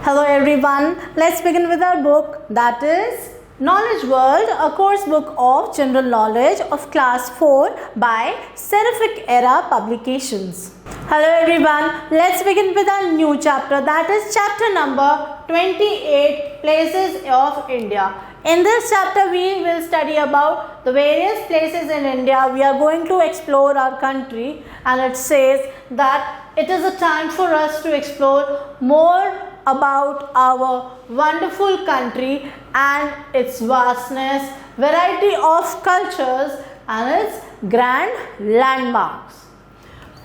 Hello everyone, let's begin with our book, that is Knowledge World, a course book of general knowledge of class 4 by Seraphic Era Publications. Hello everyone, let's begin with our new chapter, that is chapter number 28, Places of India. In this chapter we will study about the various places in India. We are going to explore our country, and it says that it is a time for us to explore more about our wonderful country and its vastness, variety of cultures and its grand landmarks,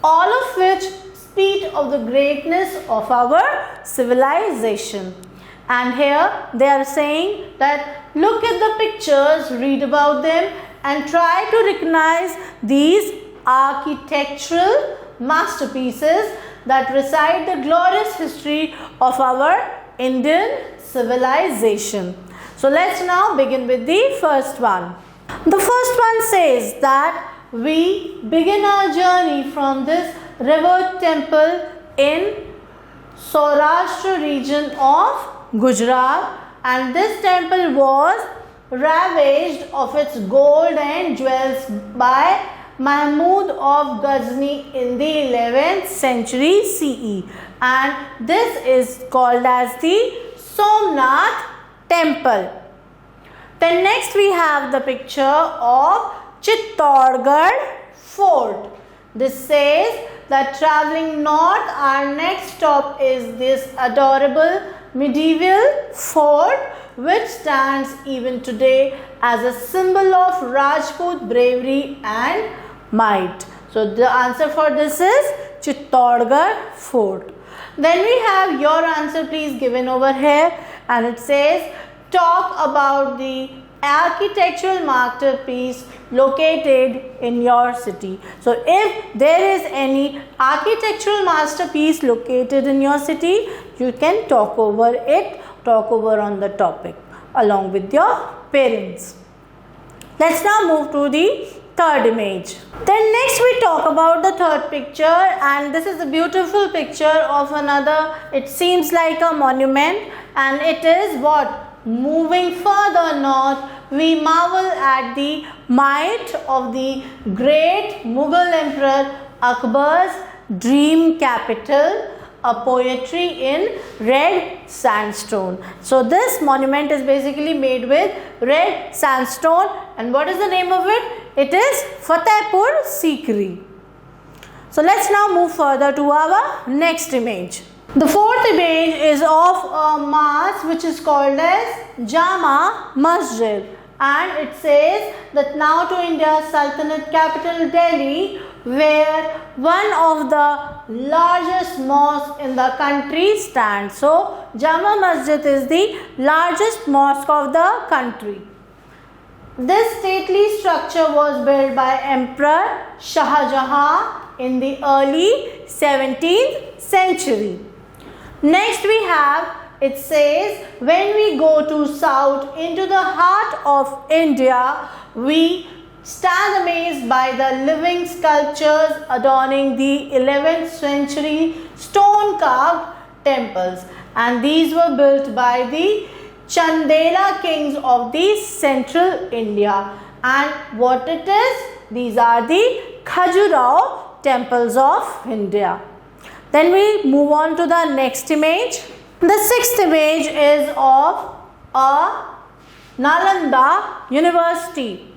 all of which speak of the greatness of our civilization. And here they are saying that look at the pictures, read about them and try to recognize these architectural masterpieces that recite the glorious history of our Indian civilization. So let's now begin with the first one. The first one says that we begin our journey from this river temple in Saurashtra region of Gujarat, and this temple was ravaged of its gold and jewels by Mahmud of Ghazni in the 11th century CE, and this is called as the Somnath temple. Then next we have the picture of Chittorgarh fort. This says that traveling north, our next stop is this adorable medieval fort which stands even today as a symbol of Rajput bravery and might. So the answer for this is Chittorgarh fort. Then we have your answer please given over here, and it says talk about the architectural masterpiece located in your city. So if there is any architectural masterpiece located in your city, you can talk over it, talk over on the topic along with your parents. Let's now move to the third image. Then next we talk about the third picture, and this is a beautiful picture of another, it seems like a monument, and it is what? Moving further north, we marvel at the might of the great Mughal Emperor Akbar's dream capital, a poetry in red sandstone. So this monument is basically made with red sandstone, and what is the name of it? It is Fatehpur Sikri. So let's now move further to our next image. The fourth image is of a mosque which is called as Jama Masjid, and it says that now to India's Sultanate capital Delhi, where one of the largest mosques in the country stands. So Jama Masjid is the largest mosque of the country. This stately structure was built by Emperor Shah Jahan in the early 17th century. Next we have, it says, when we go to south into the heart of India, we stand amazed by the living sculptures adorning the 11th century stone carved temples, and these were built by the Chandela kings of the central India. And what it is? These are the Khajuraho temples of India. Then we move on to the next image. The sixth image is of a Nalanda University.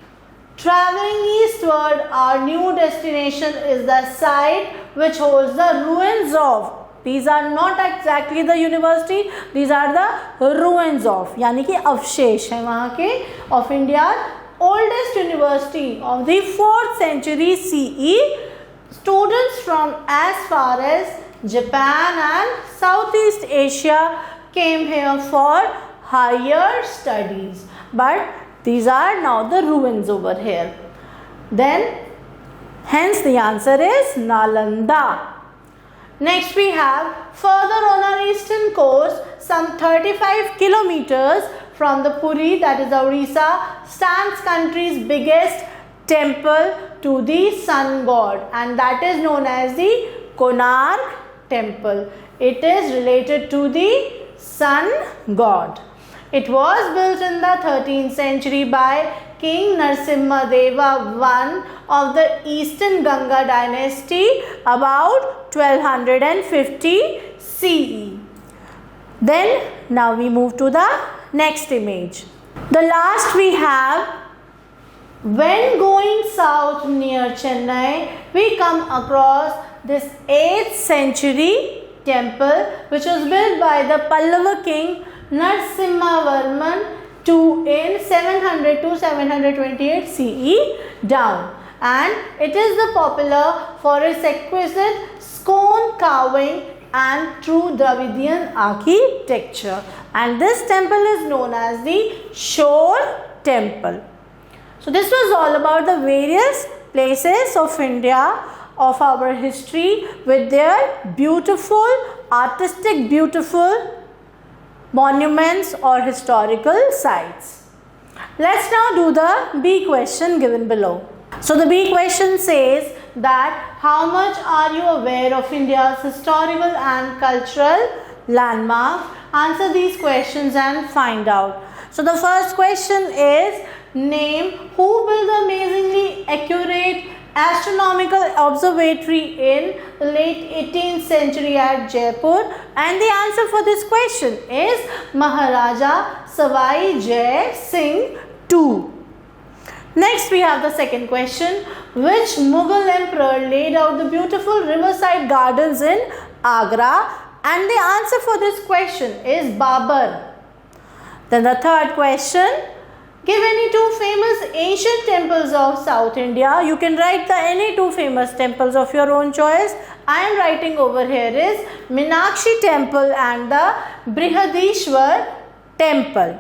Traveling eastward, our new destination is the site which holds the ruins of. These are not exactly the university, these are the ruins of, यानी कि अवशेष हैं वहाँ के of India's oldest university of the 4th century CE. Students from as far as Japan and Southeast Asia came here for higher studies, but these are now the ruins over here. Then hence the answer is Nalanda. Next we have further on our eastern coast, some 35 kilometers from the Puri, that is Orissa, stands country's biggest temple to the sun god, and that is known as the Konark temple. It is related to the sun god. It was built in the 13th century by King Narasimha Deva I of the Eastern Ganga dynasty about 1250 CE. Then now we move to the next image. The last we have, when going south near Chennai, we come across this 8th century temple which was built by the Pallava king Narasimhavarman II in 700 to 728 CE down, and it is the popular for its exquisite stone carving and true Dravidian architecture, and this temple is known as the Shore Temple. So this was all about the various places of India, of our history, with their beautiful, artistic, beautiful monuments or historical sites. Let's now do the B question given below. So the B question says that how much are you aware of India's historical and cultural landmarks? Answer these questions and find out. So the first question is, name who built the amazingly accurate astronomical observatory in late 18th century at Jaipur, and the answer for this question is Maharaja Savai Jai Singh II. Next we have the second question, which Mughal emperor laid out the beautiful riverside gardens in Agra, and the answer for this question is Babur. Then the third question, give any two famous ancient temples of South India. You can write the any two famous temples of your own choice. I am writing over here is Meenakshi temple and the Brihadishwar temple.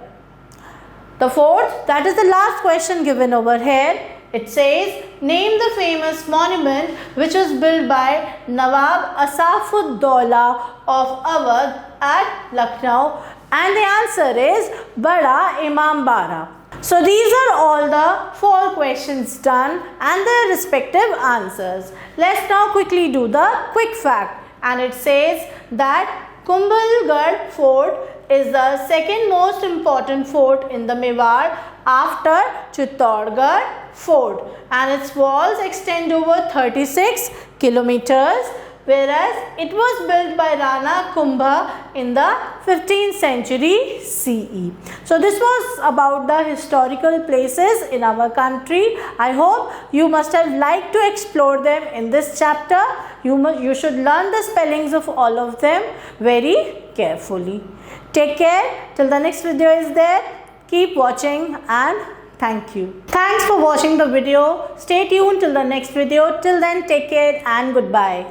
The fourth, that is the last question given over here. It says, name the famous monument which was built by Nawab Asaf-ud-Daula of Awadh at Lucknow, and the answer is Bada Imambara. So these are all the 4 questions done and their respective answers. Let's now quickly do the quick fact, and it says that Kumbhalgarh Fort is the second most important fort in the Mewar after Chittorgarh Fort, and its walls extend over 36 kilometers, whereas it was built by Rana Kumbha in the 15th century CE. So this was about the historical places in our country. I hope you must have liked to explore them in this chapter. You should learn the spellings of all of them very carefully. Take care till the next video is there. Keep watching and thank you. Thanks for watching the video. Stay tuned till the next video. Till then, take care and goodbye.